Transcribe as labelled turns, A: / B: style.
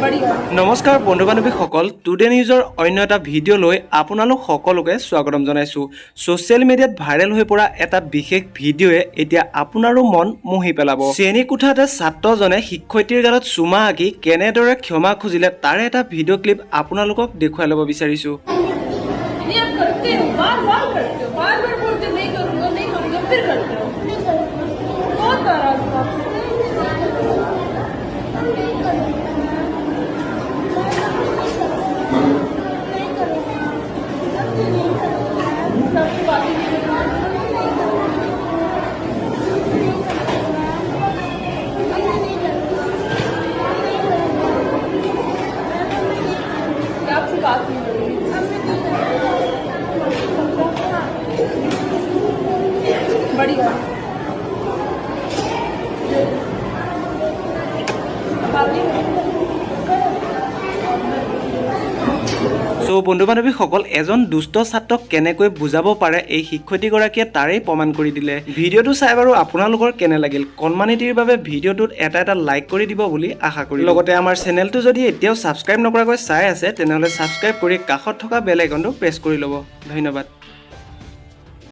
A: নমস্কাৰ বন্ধু বান্ধৱীসকল, টুডে নিউজৰ অন্য এটা ভিডিঅ' লৈ আপোনালোক সকলোকে স্বাগতম জনাইছোঁ। ছ'চিয়েল মিডিয়াত ভাইৰেল হৈ পৰা এটা বিশেষ ভিডিঅ'য়ে এতিয়া আপোনাৰো মন মোহি পেলাব। শ্ৰেণীকোঠাতে ছাত্ৰজনে শিক্ষয়িত্ৰীৰ গালত চুমা আঁকি কেনেদৰে ক্ষমা খুজিলে তাৰে এটা ভিডিঅ' ক্লিপ আপোনালোকক দেখুৱাই ল'ব বিচাৰিছোঁ। বন্ধু বান্ধৱীসকল, এজন দুষ্ট ছাত্ৰক কেনেকৈ বুজাব পাৰে এই শিক্ষয়িত্ৰীগৰাকীয়ে তাৰেই প্ৰমাণ কৰি দিলে। ভিডিঅ'টো চাই বাৰু আপোনালোকৰ কেনে লাগিল? কণমানিটিৰ বাবে ভিডিঅ'টোত এটা লাইক কৰি দিব বুলি আশা কৰিলোঁ। লগতে আমাৰ চেনেলটো যদি এতিয়াও ছাবস্ক্ৰাইব নকৰাকৈ চাই আছে তেনেহ'লে ছাবস্ক্ৰাইব কৰি কাষত থকা বেল আইকনটো প্ৰেছ কৰি ল'ব। ধন্যবাদ।